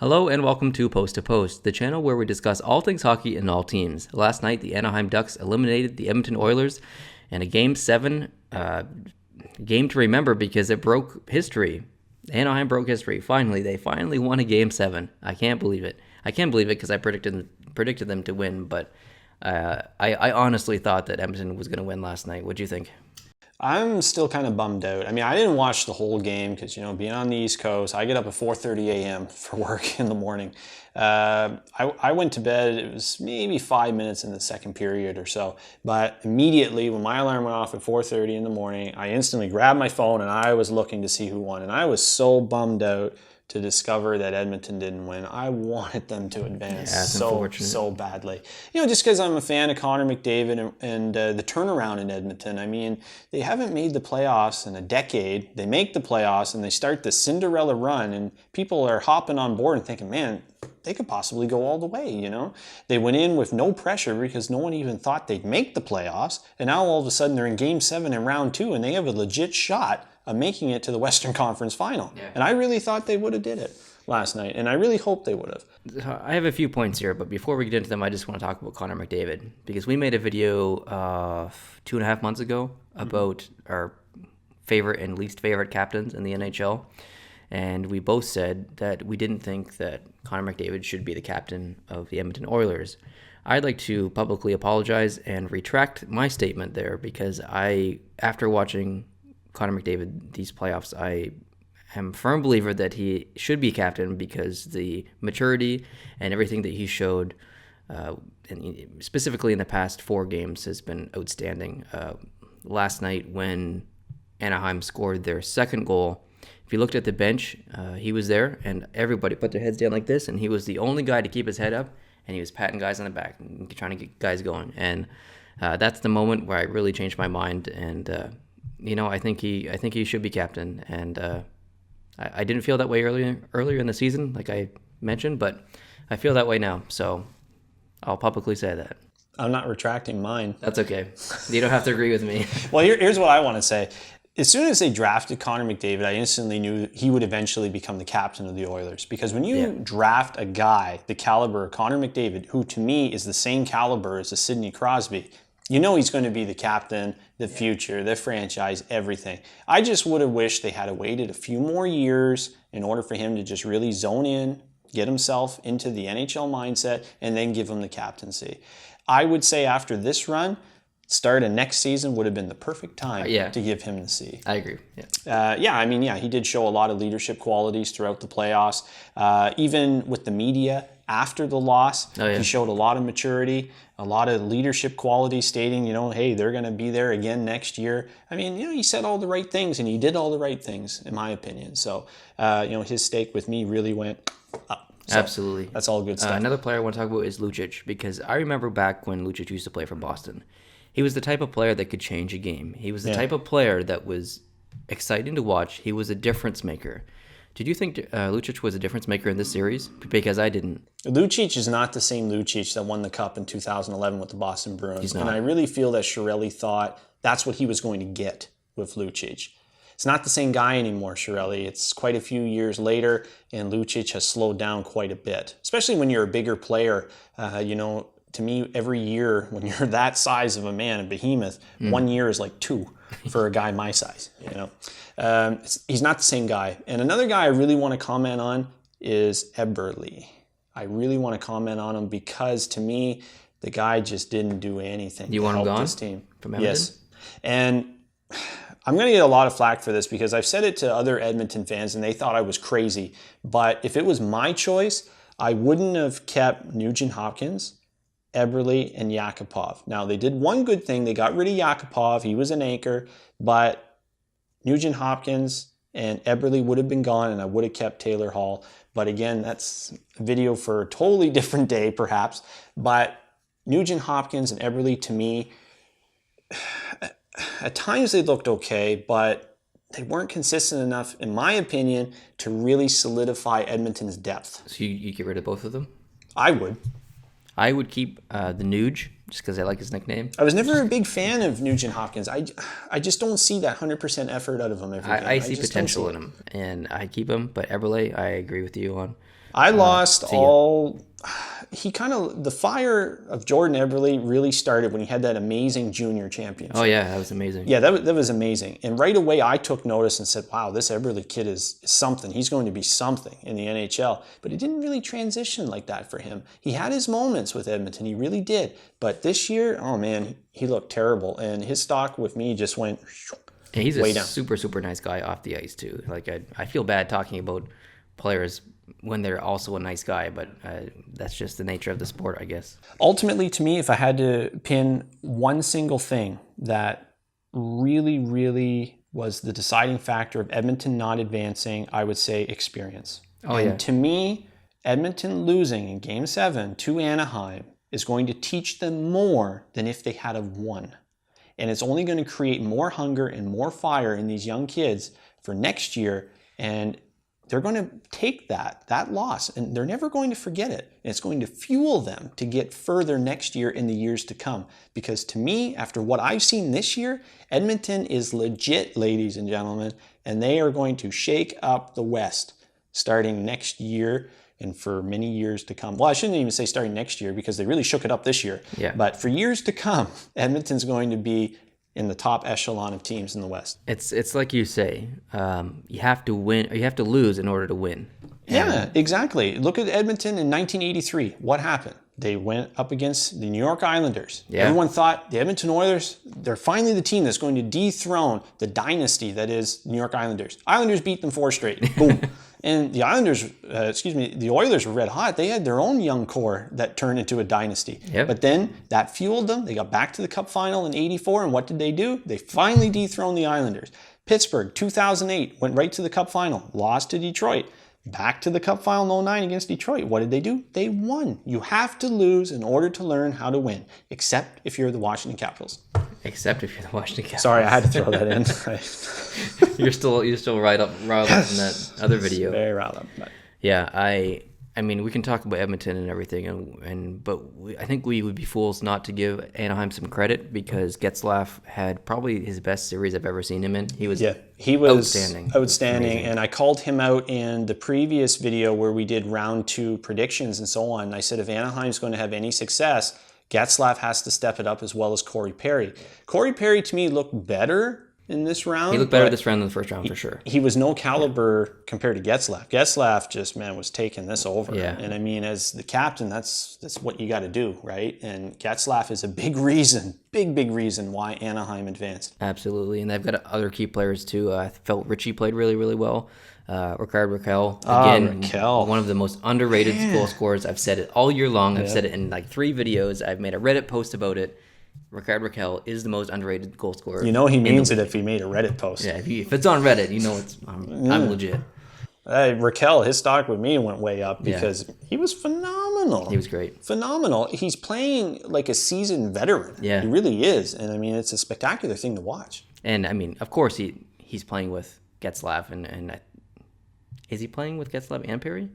Hello and welcome to Post to Post, the channel where we discuss all things hockey and all teams. Last night, the Anaheim Ducks eliminated the Edmonton Oilers in a Game 7 game to remember because it broke history. Anaheim broke history. They finally won a Game 7. I can't believe it. I can't believe it because I predicted them to win, but I honestly thought that Edmonton was going to win last night. What do you think? I'm still kind of bummed out. I mean, I didn't watch the whole game because, being on the East Coast, I get up at 4:30 a.m. for work in the morning. I went to bed, it was maybe 5 minutes in the second period or so. But immediately when my alarm went off at 4:30 in the morning, I instantly grabbed my phone and I was looking to see who won. And I was so bummed out to discover that Edmonton didn't win. I wanted them to advance so badly. Just because I'm a fan of Connor McDavid and the turnaround in Edmonton. I mean, they haven't made the playoffs in a decade. They make the playoffs and they start the Cinderella run and people are hopping on board and thinking, man, they could possibly go all the way, They went in with no pressure because no one even thought they'd make the playoffs. And now all of a sudden they're in Game 7 in round 2 and they have a legit shot of making it to the Western Conference Final. Yeah. And I really thought they would have did it last night, and I really hoped they would have. I have a few points here, but before we get into them, I just want to talk about Connor McDavid, because we made a video 2.5 months ago about our favorite and least favorite captains in the NHL, and we both said that we didn't think that Connor McDavid should be the captain of the Edmonton Oilers. I'd like to publicly apologize and retract my statement there, because after watching Connor McDavid these playoffs, I am a firm believer that he should be captain because the maturity and everything that he showed, and specifically in the past 4 games, has been outstanding. Last night when Anaheim scored their second goal, if you looked at the bench, he was there and everybody put their heads down like this, and he was the only guy to keep his head up, and he was patting guys on the back and trying to get guys going. And that's the moment where I really changed my mind, and I think he should be captain, and I didn't feel that way earlier in the season, like I mentioned, but I feel that way now. So I'll publicly say that. I'm not retracting mine. That's okay. You don't have to agree with me. Well, here's what I want to say. As soon as they drafted Connor McDavid, I instantly knew he would eventually become the captain of the Oilers. Because when you draft a guy the caliber of Connor McDavid, who to me is the same caliber as a Sidney Crosby, he's going to be the captain, the future, the franchise, everything. I just would have wished they had waited a few more years in order for him to just really zone in, get himself into the NHL mindset, and then give him the captaincy. I would say after this run, start of next season would have been the perfect time to give him the C. I agree. He did show a lot of leadership qualities throughout the playoffs. Even with the media after the loss, he showed a lot of maturity, a lot of leadership qualities, stating, hey, they're going to be there again next year. I mean, he said all the right things, and he did all the right things, in my opinion. So, his stake with me really went up. So absolutely. That's all good stuff. Another player I want to talk about is Lucic, because I remember back when Lucic used to play for Boston. He was the type of player that could change a game. He was the type of player that was exciting to watch. He was a difference maker. Did you think Lucic was a difference maker in this series? Because I didn't. Lucic is not the same Lucic that won the Cup in 2011 with the Boston Bruins. He's not. And I really feel that Chiarelli thought that's what he was going to get with Lucic. It's not the same guy anymore, Chiarelli. It's quite a few years later, and Lucic has slowed down quite a bit, especially when you're a bigger player. To me, every year when you're that size of a man, a behemoth, 1 year is like 2 for a guy my size. He's not the same guy. And another guy I really want to comment on is Eberle. I really want to comment on him because to me, the guy just didn't do anything to help this team. From Edmonton? Yes. And I'm going to get a lot of flack for this because I've said it to other Edmonton fans and they thought I was crazy. But if it was my choice, I wouldn't have kept Nugent Hopkins, Eberle, and Yakupov. Now, they did one good thing. They got rid of Yakupov. He was an anchor. But Nugent Hopkins and Eberle would have been gone, and I would have kept Taylor Hall. But again, that's a video for a totally different day, perhaps. But Nugent Hopkins and Eberle, to me, at times they looked okay, but they weren't consistent enough, in my opinion, to really solidify Edmonton's depth. So you get rid of both of them? I would. I would keep the Nuge, just because I like his nickname. I was never a big fan of Nugent Hopkins. I just don't see that 100% effort out of him every game. I see potential in him, and I keep him. But Eberle, I agree with you on. I lost all. The fire of Jordan Eberle really started when he had that amazing junior championship. Oh yeah, that was amazing. Yeah, that was amazing. And right away I took notice and said, wow, this Eberle kid is something. He's going to be something in the NHL. But it didn't really transition like that for him. He had his moments with Edmonton. He really did. But this year, oh man, he looked terrible. And his stock with me just went Yeah, he's way a down. super nice guy off the ice too. Like I feel bad talking about players when they're also a nice guy, but that's just the nature of the sport, I guess. Ultimately, to me, if I had to pin one single thing that really was the deciding factor of Edmonton not advancing, I would say experience. And to me, Edmonton losing in Game 7 to Anaheim is going to teach them more than if they had have won. And it's only going to create more hunger and more fire in these young kids for next year. And they're going to take that loss, and they're never going to forget it. And it's going to fuel them to get further next year in the years to come. Because to me, after what I've seen this year, Edmonton is legit, ladies and gentlemen, and they are going to shake up the West starting next year and for many years to come. Well, I shouldn't even say starting next year because they really shook it up this year. Yeah. But for years to come, Edmonton's going to be in the top echelon of teams in the West. It's like you say, you have to win, or you have to lose in order to win. Yeah, exactly. Look at Edmonton in 1983. What happened? They went up against the New York Islanders. Yeah. Everyone thought the Edmonton Oilers, they're finally the team that's going to dethrone the dynasty that is New York Islanders. Islanders beat them 4 straight. Boom. And the the Oilers were red hot. They had their own young core that turned into a dynasty. Yep. But then that fueled them. They got back to the Cup final in 84, and what did they do? They finally dethroned the Islanders. Pittsburgh, 2008, went right to the Cup final, lost to Detroit. Back to the Cup final in 09 against Detroit. What did they do? They won. You have to lose in order to learn how to win, except if you're the Washington Capitals. Except if you're the Washington Capitals. Sorry, I had to throw that in. You're still riled up from that other video. Very riled up. But. Yeah, I mean, we can talk about Edmonton and everything, but I think we would be fools not to give Anaheim some credit because Getzlaf had probably his best series I've ever seen him in. He was outstanding, and I called him out in the previous video where we did round 2 predictions and so on. And I said if Anaheim's going to have any success, Getzlaf has to step it up as well as Corey Perry. Corey Perry, to me, looked better in this round. He looked better this round than the first round for sure. He was no caliber compared to Getzlaf. Getzlaf just, was taking this over. Yeah. And I mean, as the captain, that's what you got to do, right? And Getzlaf is a big reason, big reason why Anaheim advanced. Absolutely. And they've got other key players too. I felt Richie played really well. Ricard Raquel, again, one of the most underrated goal scorers. I've said it all year long. I've said it in like 3 videos. I've made a Reddit post about it. Ricard Raquel is the most underrated goal scorer. You know he means it if he made a Reddit post. Yeah, if it's on Reddit, you know I'm legit. Raquel, his stock with me went way up because he was phenomenal. He was great. Phenomenal. He's playing like a seasoned veteran. Yeah. He really is. And I mean, it's a spectacular thing to watch. And I mean, of course, he's playing with Getzlaf. And is he playing with Getzlaf and Perry?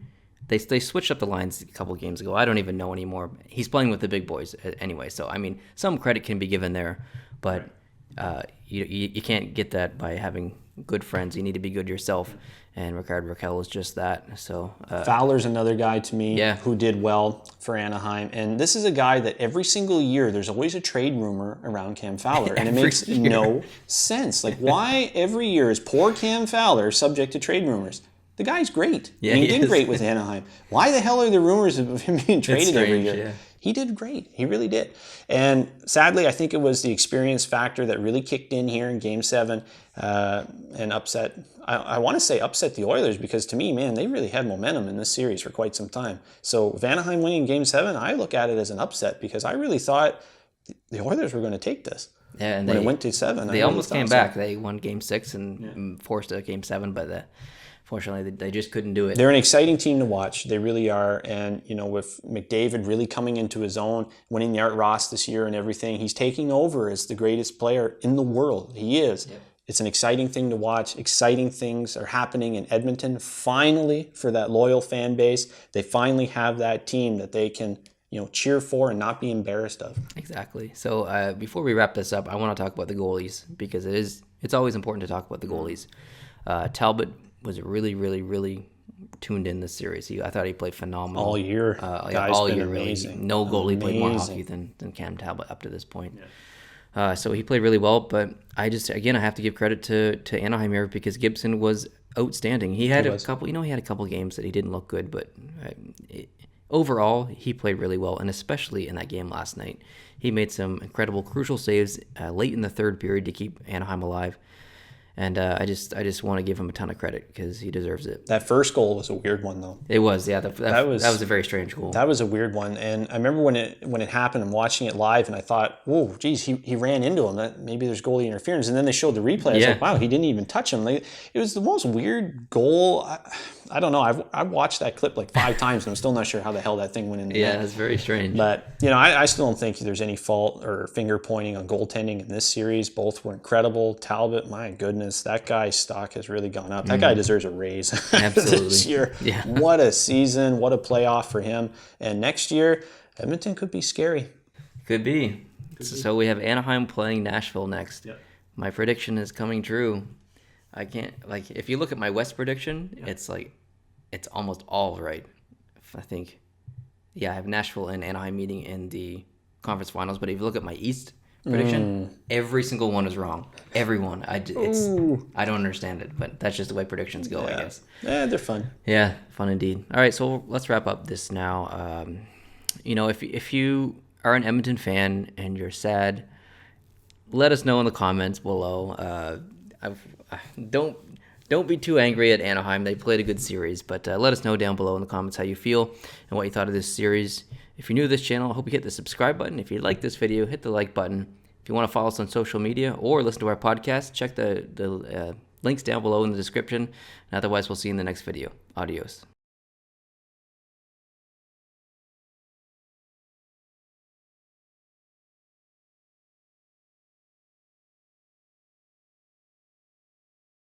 They switched up the lines a couple of games ago. I don't even know anymore. He's playing with the big boys anyway. So, I mean, some credit can be given there. But you can't get that by having good friends. You need to be good yourself. And Ricard Raquel is just that. So Fowler's another guy to me who did well for Anaheim. And this is a guy that every single year there's always a trade rumor around Cam Fowler. And it makes no sense. Like, why every year is poor Cam Fowler subject to trade rumors? The guy's great. Yeah, he did great with Anaheim. Why the hell are there rumors of him being traded every year? Yeah. He did great. He really did. And sadly, I think it was the experience factor that really kicked in here in Game 7 and upset. I want to say upset the Oilers because to me, man, they really had momentum in this series for quite some time. So with Anaheim winning Game 7, I look at it as an upset because I really thought the Oilers were going to take this. Yeah, and when it went to 7. They almost came back. They won Game 6 and forced a Game 7, but fortunately, they just couldn't do it. They're an exciting team to watch. They really are. And, with McDavid really coming into his own, winning the Art Ross this year and everything, he's taking over as the greatest player in the world. He is. Yep. It's an exciting thing to watch. Exciting things are happening in Edmonton. Finally, for that loyal fan base, they finally have that team that they can, cheer for and not be embarrassed of. Exactly. So before we wrap this up, I want to talk about the goalies because it's always important to talk about the goalies. Talbot was really tuned in this series. I thought he played phenomenal All year. Guy's all been year. amazing. Really. No goalie played more hockey than Cam Talbot up to this point. So he played really well, but I have to give credit to Anaheim here because Gibson was outstanding. He had a couple games that he didn't look good, but overall he played really well, and especially in that game last night, he made some incredible crucial saves late in the third period to keep Anaheim alive. And I just want to give him a ton of credit because he deserves it. That first goal was a weird one, though. It was, yeah. That was a very strange goal. That was a weird one, and I remember when it happened, I'm watching it live, and I thought, "Whoa, geez, he ran into him. That maybe there's goalie interference." And then they showed the replay. I was like, "Wow, he didn't even touch him." Like, it was the most weird goal. I don't know. I've watched that clip like 5 times, and I'm still not sure how the hell that thing went in. Yeah, it's very strange. But I still don't think there's any fault or finger pointing on goaltending in this series. Both were incredible. Talbot, my goodness, that guy's stock has really gone up. That guy deserves a raise this year. Yeah. What a season! What a playoff for him. And next year, Edmonton could be scary. Could be. So we have Anaheim playing Nashville next. Yep. My prediction is coming true. I can't, if you look at my West prediction, it's almost all right. I think, I have Nashville and Anaheim meeting in the conference finals, but if you look at my East prediction, every single one is wrong. Everyone. I don't understand it, but that's just the way predictions go, I guess. Yeah, they're fun. Yeah, fun indeed. All right, so let's wrap up this now. If you are an Edmonton fan and you're sad, let us know in the comments below. Don't be too angry at Anaheim. They played a good series, but let us know down below in the comments how you feel and what you thought of this series. If you're new to this channel, I hope you hit the subscribe button. If you like this video, hit the like button. If you want to follow us on social media or listen to our podcast, check the links down below in the description. And otherwise, we'll see you in the next video. Adios.